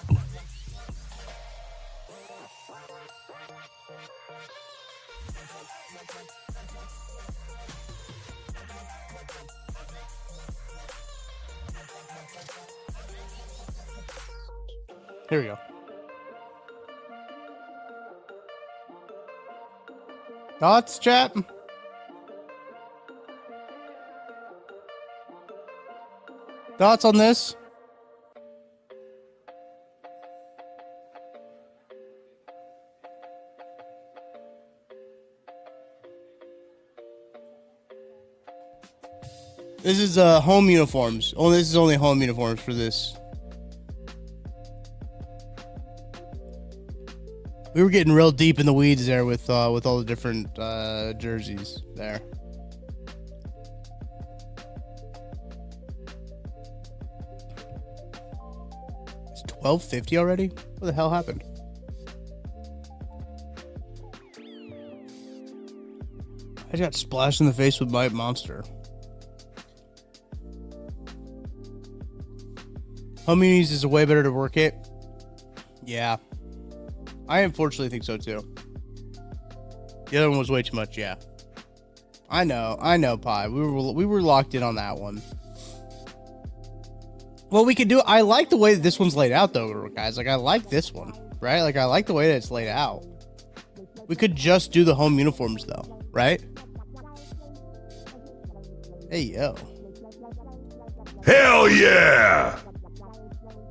Here we go. Thoughts, chat? Thoughts on this? This is home uniforms. Oh, this is only home uniforms for this. We were getting real deep in the weeds there with all the different jerseys there. It's 12:50 already? What the hell happened? I just got splashed in the face with my monster. Home unis is a way better to work it. Yeah. I unfortunately think so too. The other one was way too much, yeah. I know, Pi. We were locked in on that one. Well, we could do. I like the way that this one's laid out, though, guys. Like, I like this one, right? Like, I like the way that it's laid out. We could just do the home uniforms, though, right? Hey, yo. Hell yeah!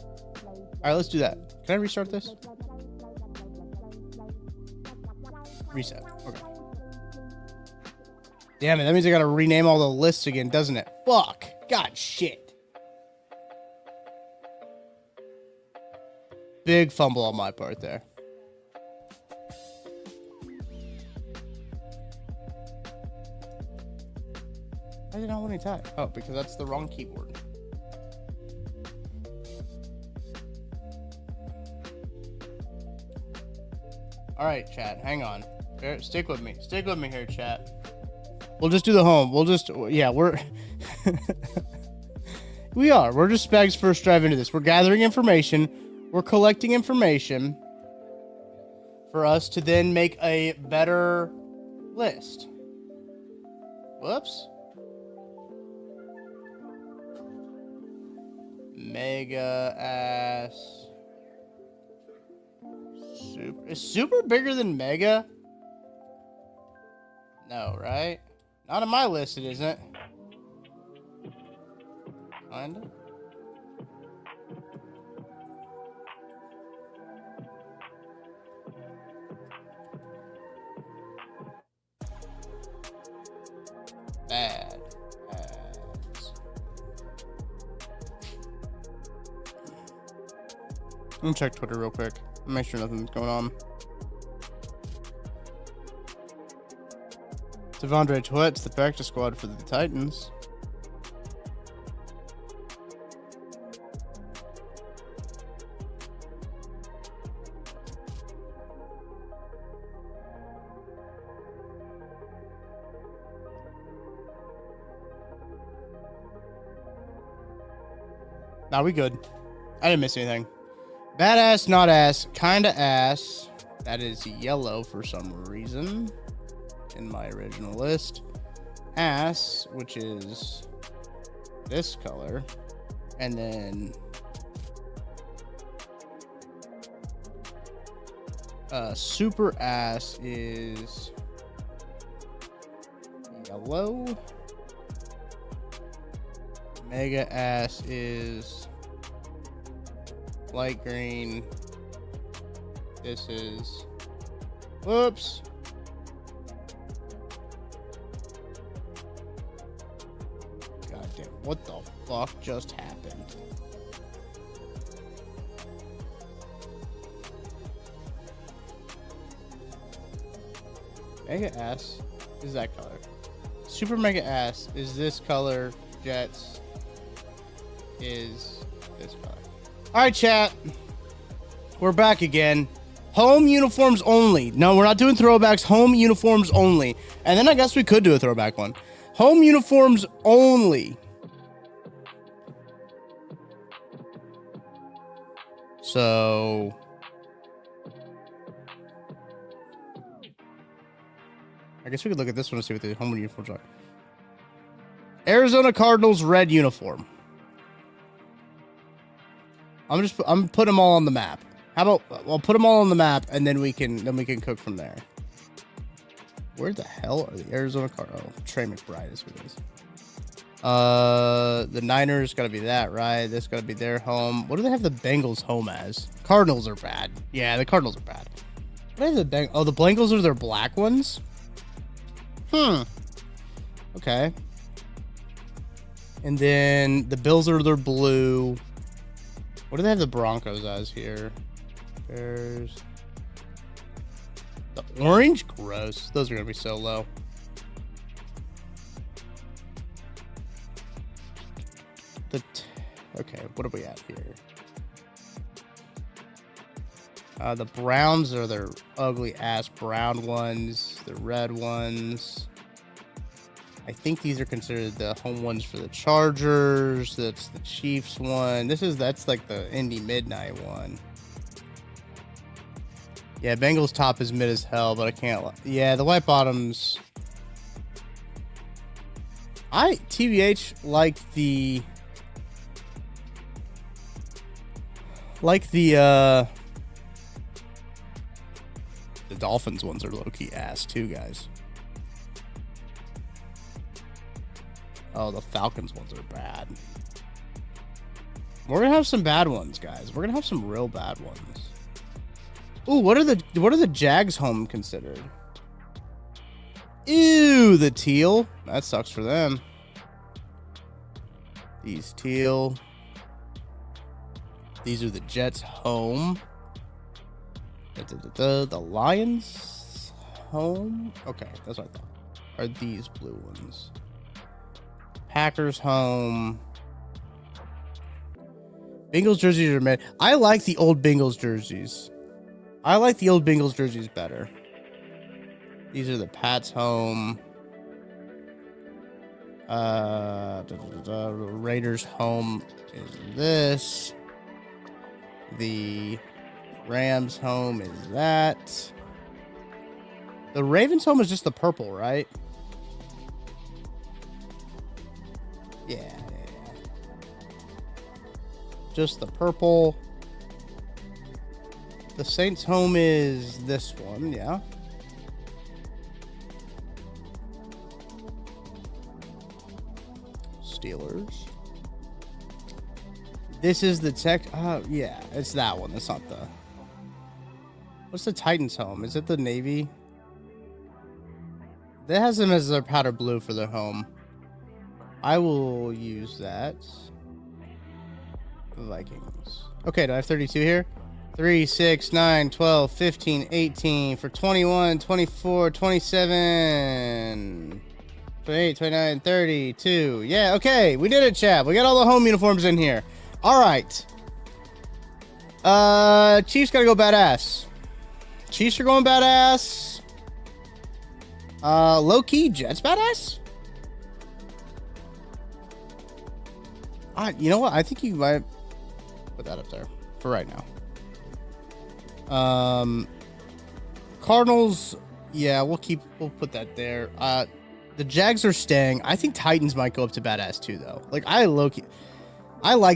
All right, let's do that. Can I restart this? Reset. Okay. Damn it, that means I gotta rename all the lists again, doesn't it? Fuck. God, shit. Big fumble on my part there. Why did I not want to type? Oh, because that's the wrong keyboard. All right, chat, hang on. Stick with me. Stick with me here, chat. We'll just do the home. We'll just, yeah, we're... We're just Spag's first drive into this. We're gathering information. We're collecting information for us to then make a better list. Whoops. Mega ass. Super. Is super bigger than mega? No, right? Not on my list, it isn't. Kinda. Bad ass. Let me check Twitter real quick. Make sure nothing's going on. Devondre Tourette's the practice squad for the Titans. Nah, we good. I didn't miss anything. Badass, not ass, kinda ass. That is yellow for some reason in my original list. Ass, which is this color. And then super ass is yellow. Mega ass is light green. This is, whoops. God damn, what the fuck just happened? Mega ass is that color. Super mega ass is this color. Jets is this color. All right, chat. We're back again. Home uniforms only. No, we're not doing throwbacks. Home uniforms only. And then I guess we could do a throwback one. Home uniforms only. So I guess we could look at this one to see what the home uniforms are. Arizona Cardinals red uniform. I'm putting them all on the map. How about I'll put them all on the map and then we can cook from there. Where the hell are the Arizona Cardinals? Oh, Trey McBride is who it is. The Niners gotta be that, right? This gotta be their home. What do they have the Bengals home as? Cardinals are bad. Yeah, the Cardinals are bad. What are the the Bengals are their black ones? Okay. And then the Bills are their blue. What do they have the Broncos as here? Bears. The orange? Gross. Those are going to be so low. Okay, what are we at here? The Browns are their ugly ass brown ones. The red ones. I think these are considered the home ones for the Chargers. That's the Chiefs one. That's like the Indy Midnight one. Yeah, Bengals top is mid as hell, but I can't. Yeah, the white bottoms. TBH like the Dolphins ones are low-key ass too, guys. Oh, the Falcons ones are bad. We're gonna have some bad ones, guys. We're gonna have some real bad ones. Ooh, what are the Jags home considered? Ew, the teal. That sucks for them. These teal. These are the Jets home. The Lions home. Okay, that's what I thought. Are these blue ones? Packers home. Bengals jerseys are made. I like the old Bengals jerseys. I like the old Bengals jerseys better. These are the Pats home. Raiders home is this. The Rams home is that. The Ravens home is just the purple, right? Yeah. Just the purple. The Saints home is this one, yeah. Steelers. This is the tech. Yeah, it's that one. That's not the. What's the Titans home? Is it the Navy? That has them as their powder blue for their home. I will use that. Vikings. Okay, do I have 32 here? 3, 6, 9, 12, 15, 18 for 21, 24, 27, 28, 29, 32. Yeah, okay. We did it, chap. We got all the home uniforms in here. All right. Chiefs gotta go badass. Chiefs are going badass. Low-key, Jets badass? You know what? I think you might put that up there for right now. Cardinals, yeah, we'll put that there. The Jags are staying. I think Titans might go up to badass too, though. Like, I like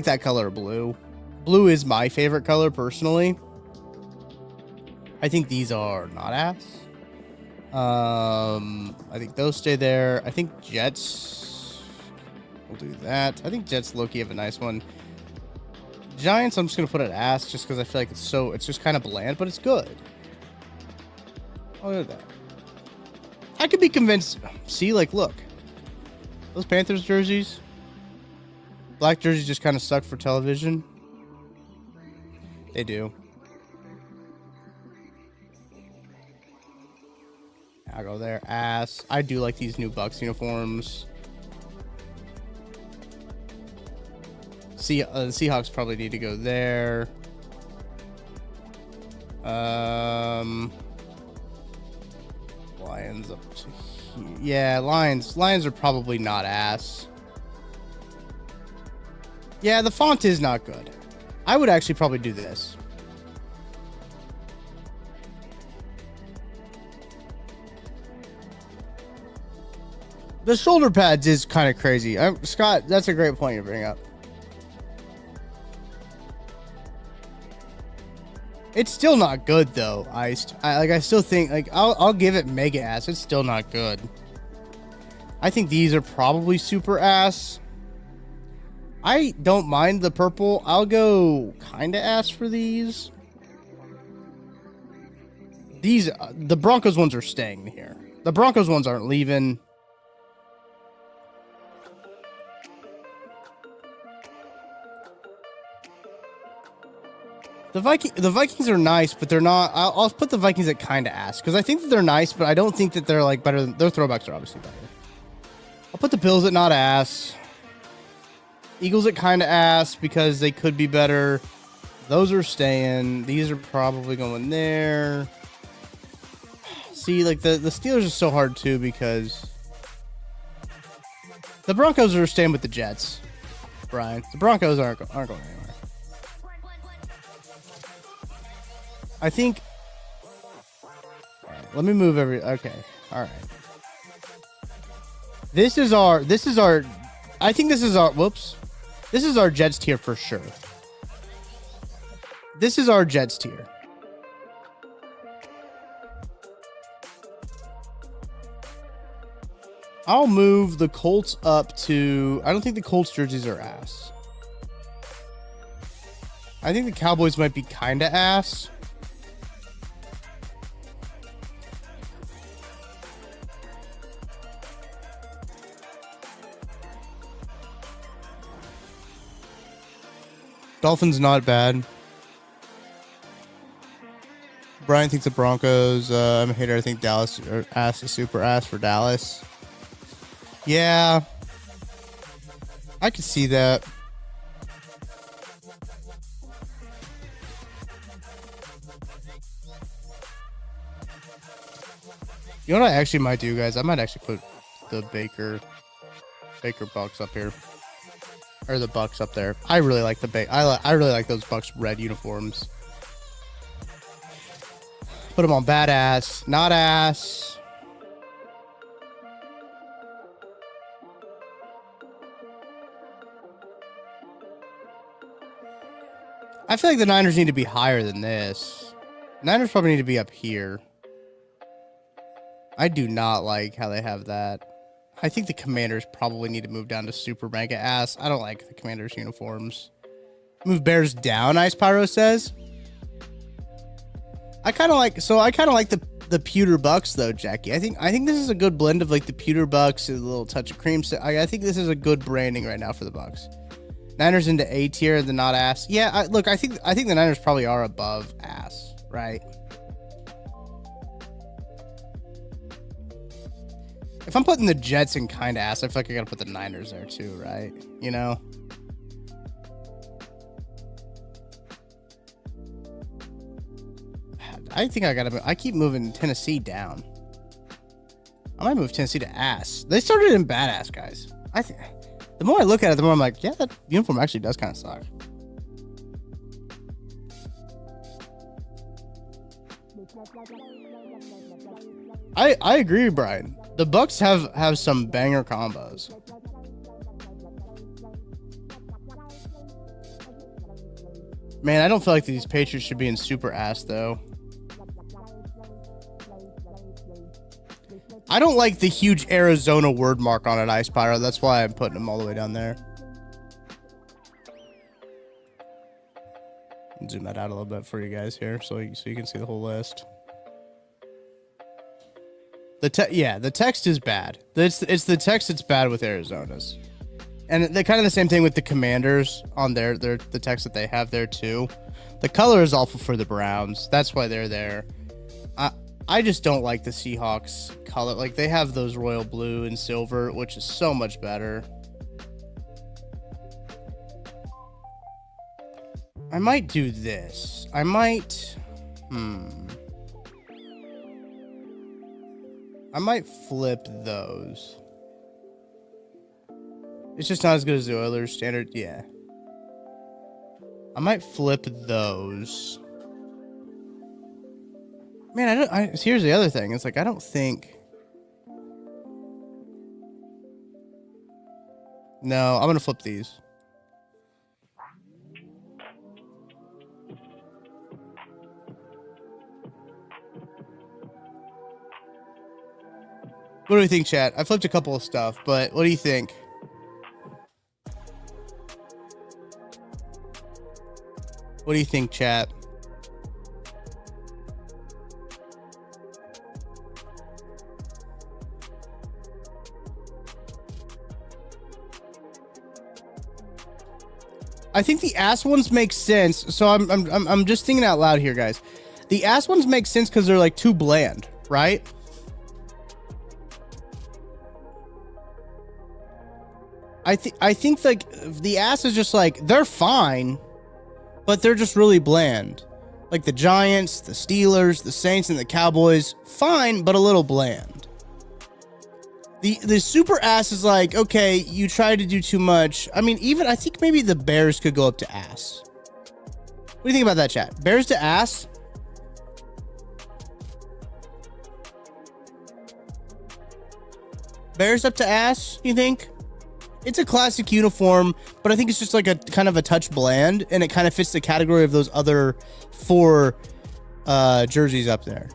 that color of blue. Blue is my favorite color personally. I think these are not ass. I think those stay there. I think Jets, we'll do that. I think Jets low-key have a nice one. Giants, I'm just gonna put it ass just because I feel like it's just kind of bland, but it's good. Oh, look at that. I could be convinced. See, like, look, those Panthers jerseys, black jerseys just kind of suck for television. They do. I'll go there. Ass. I do like these new Bucks uniforms. The Seahawks probably need to go there. Lions up to here. Yeah, Lions are probably not ass. Yeah, the font is not good. I would actually probably do this. The shoulder pads is kind of crazy. Scott, that's a great point you bring up. It's still not good though. I still think, like, I'll give it mega ass. It's still not good. I think these are probably super ass. I don't mind the purple. I'll go kind of ass for these. The Broncos ones are staying here. The Broncos ones aren't leaving. The Vikings are nice, but they're not. I'll put the Vikings at kind of ass because I think that they're nice, but I don't think that they're like better than their throwbacks are obviously better. I'll put the Bills at not ass. Eagles at kind of ass because they could be better. Those are staying. These are probably going there. See, like the Steelers are so hard too because the Broncos are staying with the Jets. Brian, the Broncos aren't going anywhere. I think. Right, let me move okay. All right. This is our. I think this is our. Whoops. This is our Jets tier for sure. This is our Jets tier. I'll move the Colts up to. I don't think the Colts jerseys are ass. I think the Cowboys might be kind of ass. Dolphins not bad. Brian thinks the Broncos. I'm a hater. I think Dallas ass is super ass for Dallas. Yeah, I can see that. You know what I actually might do, guys? I might actually put the Baker Bucks up here. Or the Bucks up there. I really like I really like those Bucks red uniforms. Put them on badass, not ass. I feel like the Niners need to be higher than this. Niners probably need to be up here. I do not like how they have that. I think the Commanders probably need to move down to super mega ass. I don't like the Commanders uniforms. Move Bears down, Ice Pyro says. I kind of like the the pewter bucks though, Jackie. I think this is a good blend of like the pewter bucks and a little touch of cream. I think this is a good branding right now for the Bucks. Niners into A tier, the not ass. Yeah, look, I think the Niners probably are above ass, right? If I'm putting the Jets in kind of ass, I feel like I gotta put the Niners there too, right? You know. I think I keep moving Tennessee down. I might move Tennessee to ass. They started in badass, guys. I think the more I look at it, the more I'm like, yeah, that uniform actually does kind of suck. I agree, Brian. The Bucks have some banger combos. Man, I don't feel like these Patriots should be in super ass though. I don't like the huge Arizona word mark on an Ice Pyro. That's why I'm putting them all the way down there. Zoom that out a little bit for you guys here, so you can see the whole list. The text is bad. It's the text that's bad with Arizona's, and they're kind of the same thing with the Commanders on the text that they have there too. The color is awful for the Browns. That's why they're there. I just don't like the Seahawks color. Like, they have those royal blue and silver, which is so much better. I might do this. I might flip those. It's just not as good as the Oilers standard. Yeah. I might flip those. Man, here's the other thing. It's like, I don't think. No, I'm going to flip these. What do you think, chat? I flipped a couple of stuff, but what do you think? What do you think, chat? I think the ass ones make sense. So I'm just thinking out loud here, guys. The ass ones make sense because they're like too bland, right? I think like the ass is just like, they're fine, but they're just really bland. Like the Giants, the Steelers, the Saints, and the Cowboys, fine, but a little bland. The super ass is like, okay, you try to do too much. I mean, even I think maybe the Bears could go up to ass. What do you think about that, chat? Bears to ass? Bears up to ass, you think? It's a classic uniform, but I think it's just like a kind of a touch bland, and it kind of fits the category of those other 4 jerseys up there.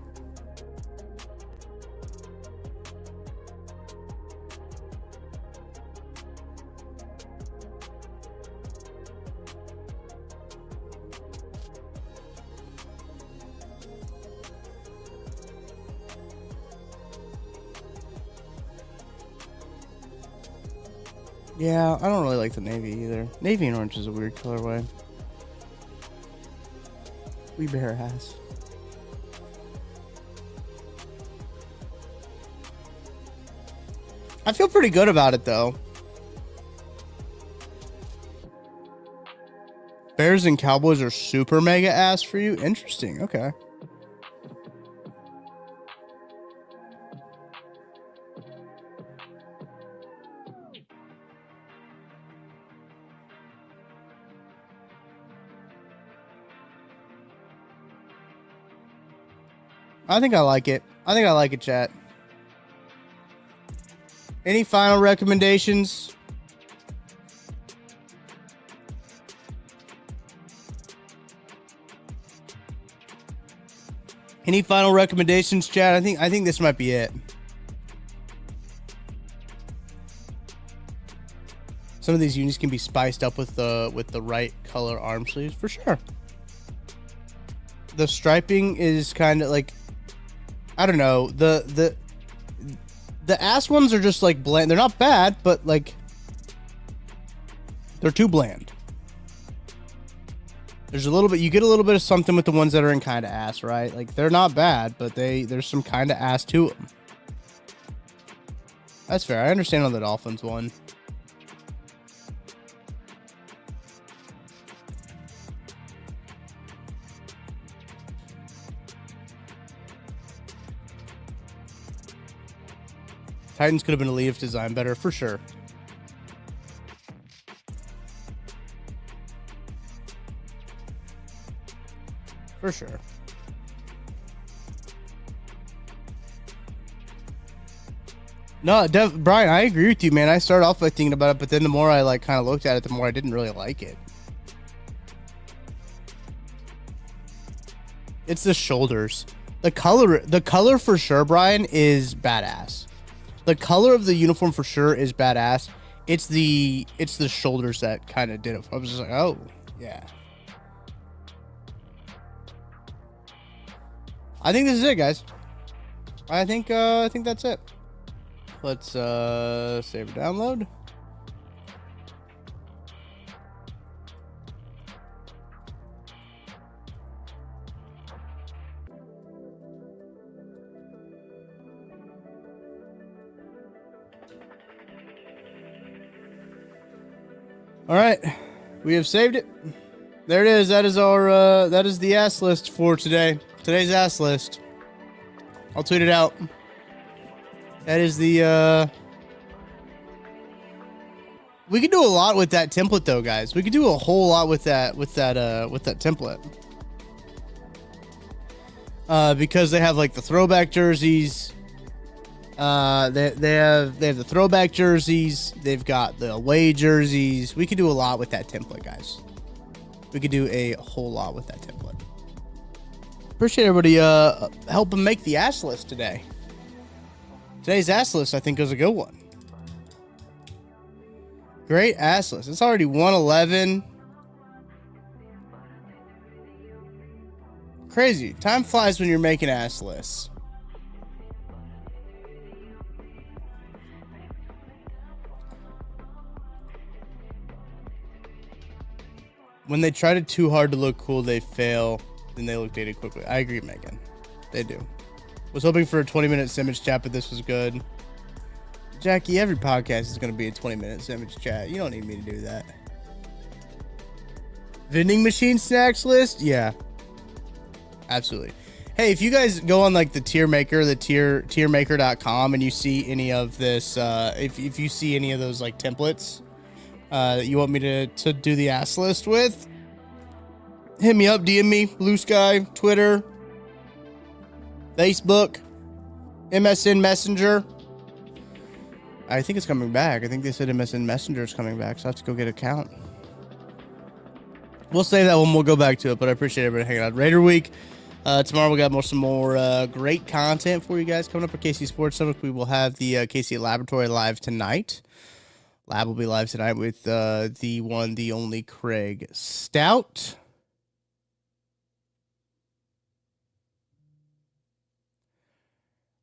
Yeah, I don't really like the navy either. Navy and orange is a weird colorway. We bear ass. I feel pretty good about it though. Bears and Cowboys are super mega ass for you? Interesting. Okay. I think I like it. I think I like it, chat. Any final recommendations? Any final recommendations, chat? I think this might be it. Some of these unis can be spiced up with the right color arm sleeves for sure. The striping is kind of like, I don't know. The ass ones are just like bland. They're not bad, but like they're too bland. There's a little bit, you get a little bit of something with the ones that are in kind of ass, right? Like they're not bad, but there's some kind of ass to them. That's fair. I understand on the Dolphins one. Titans could have been a lead if designed better, for sure. For sure. No, Brian, I agree with you, man. I started off by thinking about it, but then the more I like kind of looked at it, the more I didn't really like it. It's the shoulders. The color for sure, Brian, is badass. The color of the uniform for sure is badass. It's the shoulders that kind of did it. I was just like, oh, yeah. I think this is it, guys. I think that's it. Let's save and download. All right, we have saved it. There it is. That is our that is the ass list for today. Today's ass list. I'll tweet it out. That is the we could do a lot with that template though, guys. We could do a whole lot with that template. Because they have like the throwback jerseys. They have the throwback jerseys. They've got the away jerseys. We could do a lot with that template, guys. We could do a whole lot with that template. Appreciate everybody helping make the ass list today. Today's ass list, I think, was a good one. Great ass list. It's already 111. Crazy. Time flies when you're making ass lists. When they try to too hard to look cool, they fail. Then they look dated quickly. I agree, Megan. They do. Was hoping for a 20-minute Simmons chat, but this was good. Jackie, every podcast is going to be a 20-minute Simmons chat. You don't need me to do that. Vending machine snacks list? Yeah. Absolutely. Hey, if you guys go on like the tier maker, the tiermaker.com, and you see any of this, if you see any of those like templates that you want me to do the ass list with, hit me up, DM me, Blue Sky, Twitter, Facebook, MSN Messenger. I think it's coming back. I think they said MSN Messenger is coming back, so I have to go get an account. We'll save that one. We'll go back to it, but I appreciate everybody hanging out. Raider Week. Tomorrow we got some more great content for you guys coming up for KC Sports Summit. We will have the KC Laboratory live tonight. Lab will be live tonight with the one, the only Craig Stout.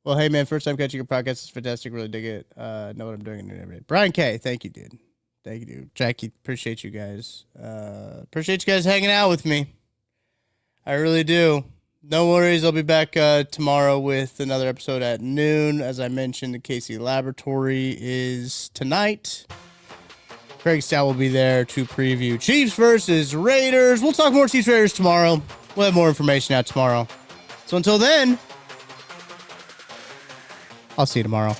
Well, hey, man, first time catching your podcast is fantastic. Really dig it. Know what I'm doing every day. Brian K., thank you, dude. Thank you, dude. Jackie, appreciate you guys. Appreciate you guys hanging out with me. I really do. No worries. I'll be back tomorrow with another episode at noon. As I mentioned, the KC Laboratory is tonight. Craig Stout will be there to preview Chiefs versus Raiders. We'll talk more Chiefs Raiders tomorrow. We'll have more information out tomorrow. So until then, I'll see you tomorrow.